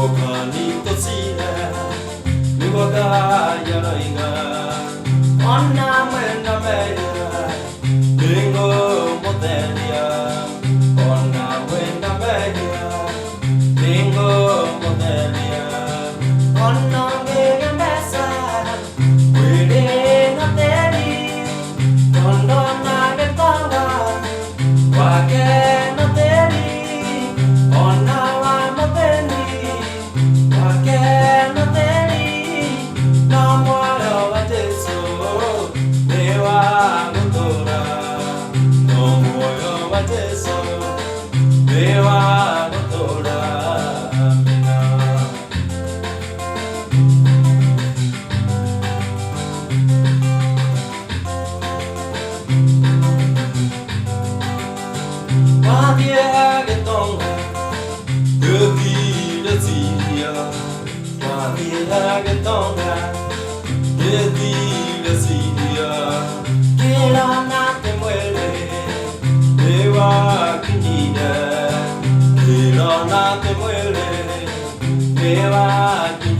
Bokani to see that Niboga Yarainga Ona Mena Maya Bingo Modelia Ona Mena Maya Bingo Modelia Ona Mega Mesa Within a Daddy Don't Wake no teri, ona wa no teri. Wake no teri, no moyo wa Jesu. Ne wa mutora, no moyo wa Jesu. Ne wa mutora, Magia que tonga, que tira siria. Magia que tonga, que tira siria. Que la nate muere, te va a quinilla. Que la nate muere, te va a quinilla.